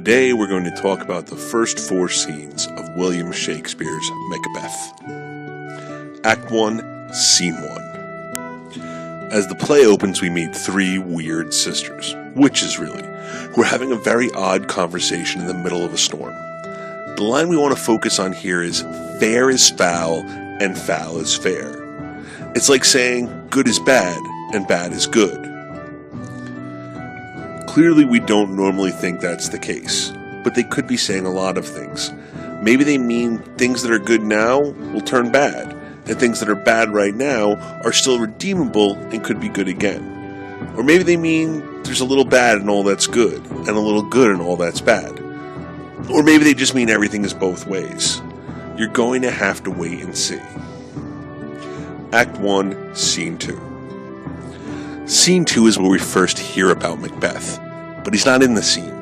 Today we're going to talk about the first 4 scenes of William Shakespeare's Macbeth. Act 1, Scene 1. As the play opens, we meet 3 weird sisters, witches really, who are having a very odd conversation in the middle of a storm. The line we want to focus on here is, fair is foul and foul is fair. It's like saying good is bad and bad is good. Clearly we don't normally think that's the case, but they could be saying a lot of things. Maybe they mean things that are good now will turn bad, and things that are bad right now are still redeemable and could be good again. Or maybe they mean there's a little bad in all that's good, and a little good in all that's bad. Or maybe they just mean everything is both ways. You're going to have to wait and see. Act 1, Scene 2. Scene 2 is where we first hear about Macbeth, but he's not in the scene.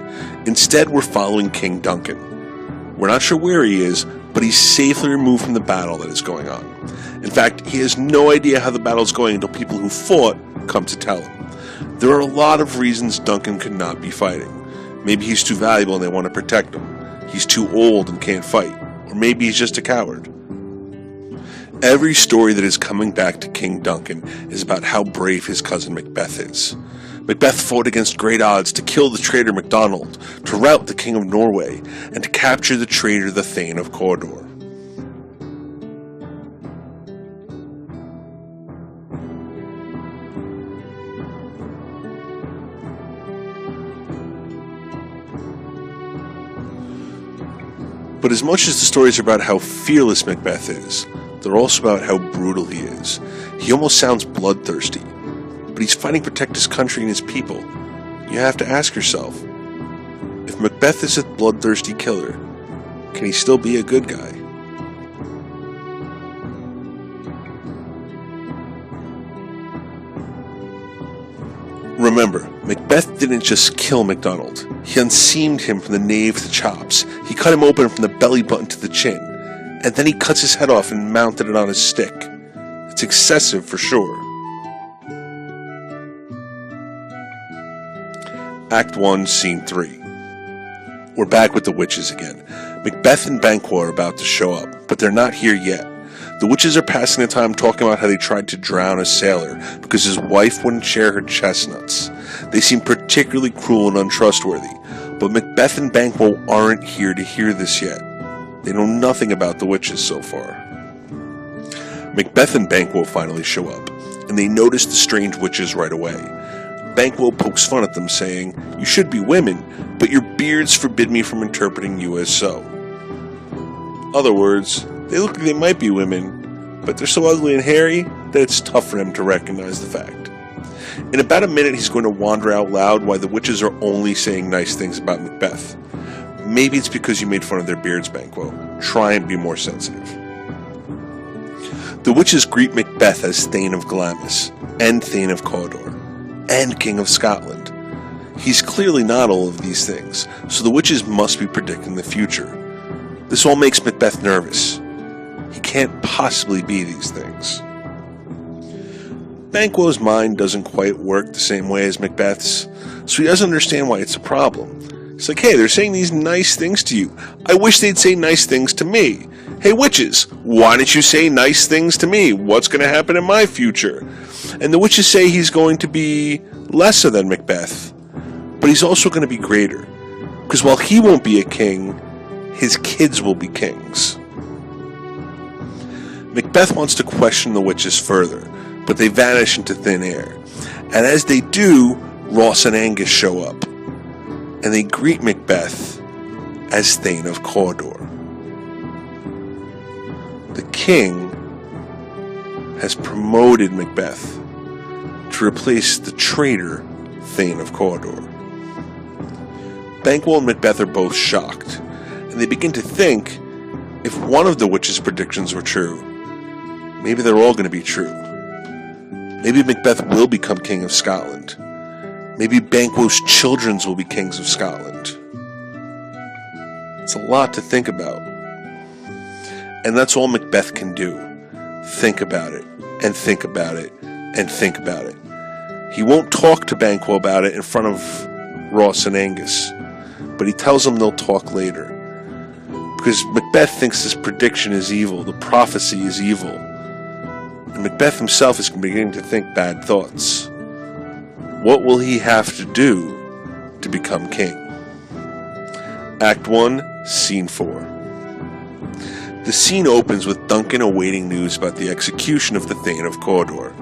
Instead, we're following King Duncan. We're not sure where he is, but he's safely removed from the battle that is going on. In fact, he has no idea how the battle is going until people who fought come to tell him. There are a lot of reasons Duncan could not be fighting. Maybe he's too valuable and they want to protect him. He's too old and can't fight. Or maybe he's just a coward. Every story that is coming back to King Duncan is about how brave his cousin Macbeth is. Macbeth fought against great odds to kill the traitor MacDonald, to rout the King of Norway, and to capture the traitor the Thane of Cawdor. But as much as the stories are about how fearless Macbeth is, they're also about how brutal he is. He almost sounds bloodthirsty, but he's fighting to protect his country and his people. You have to ask yourself, if Macbeth is a bloodthirsty killer, can he still be a good guy? Remember, Macbeth didn't just kill MacDonald. He unseamed him from the nave to the chops. He cut him open from the belly button to the chin. And then he cuts his head off and mounted it on his stick. It's excessive for sure. Act 1, Scene 3. We're back with the witches again. Macbeth and Banquo are about to show up, but they're not here yet. The witches are passing the time talking about how they tried to drown a sailor because his wife wouldn't share her chestnuts. They seem particularly cruel and untrustworthy, but Macbeth and Banquo aren't here to hear this yet. They know nothing about the witches so far. Macbeth and Banquo finally show up, and they notice the strange witches right away. Banquo pokes fun at them, saying, "You should be women, but your beards forbid me from interpreting you as so." Other words, they look like they might be women, but they're so ugly and hairy that it's tough for him to recognize the fact. In about a minute, he's going to wander out loud why the witches are only saying nice things about Macbeth. Maybe it's because you made fun of their beards, Banquo. Try and be more sensitive. The witches greet Macbeth as Thane of Glamis, and Thane of Cawdor, and King of Scotland. He's clearly not all of these things, so the witches must be predicting the future. This all makes Macbeth nervous. He can't possibly be these things. Banquo's mind doesn't quite work the same way as Macbeth's, so he doesn't understand why it's a problem. It's like, hey, they're saying these nice things to you. I wish they'd say nice things to me. Hey, witches, why don't you say nice things to me? What's going to happen in my future? And the witches say he's going to be lesser than Macbeth, but he's also going to be greater. Because while he won't be a king, his kids will be kings. Macbeth wants to question the witches further, but they vanish into thin air. And as they do, Ross and Angus show up. And they greet Macbeth as Thane of Cawdor. The king has promoted Macbeth to replace the traitor Thane of Cawdor. Banquo and Macbeth are both shocked, and they begin to think, if one of the witches' predictions were true, maybe they're all going to be true. Maybe Macbeth will become King of Scotland. Maybe Banquo's children will be kings of Scotland. It's a lot to think about. And that's all Macbeth can do. Think about it, and think about it, and think about it. He won't talk to Banquo about it in front of Ross and Angus, but he tells them they'll talk later. Because Macbeth thinks this prediction is evil, the prophecy is evil. And Macbeth himself is beginning to think bad thoughts. What will he have to do to become king? Act 1, Scene 4. The scene opens with Duncan awaiting news about the execution of the Thane of Cawdor.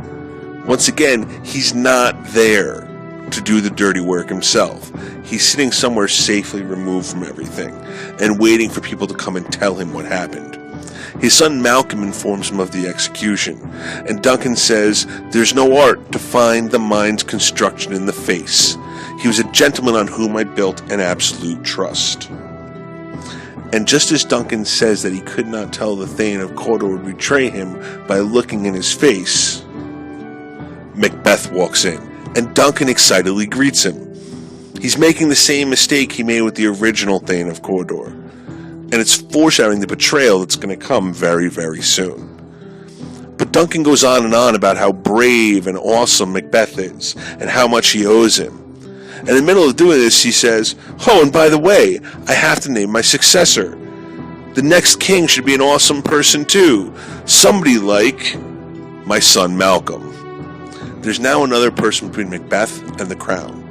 Once again, he's not there to do the dirty work himself. He's sitting somewhere safely removed from everything and waiting for people to come and tell him what happened. His son Malcolm informs him of the execution, and Duncan says there's no art to find the mind's construction in the face. He was a gentleman on whom I built an absolute trust. And just as Duncan says that he could not tell the Thane of Cawdor would betray him by looking in his face, Macbeth walks in, and Duncan excitedly greets him. He's making the same mistake he made with the original Thane of Cawdor, and it's foreshadowing the betrayal that's going to come very, very soon. But Duncan goes on and on about how brave and awesome Macbeth is, and how much he owes him. And in the middle of doing this, he says, "Oh, and by the way, I have to name my successor. The next king should be an awesome person too. Somebody like my son Malcolm." There's now another person between Macbeth and the crown.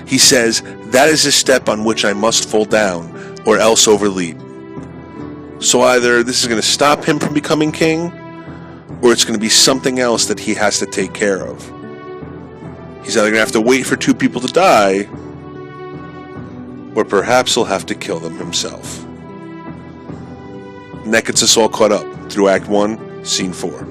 He says, "That is a step on which I must fall down, or else overleap." So either this is going to stop him from becoming king, or it's going to be something else that he has to take care of. He's either going to have to wait for two people to die, or perhaps he'll have to kill them himself. And that gets us all caught up through Act 1, Scene 4.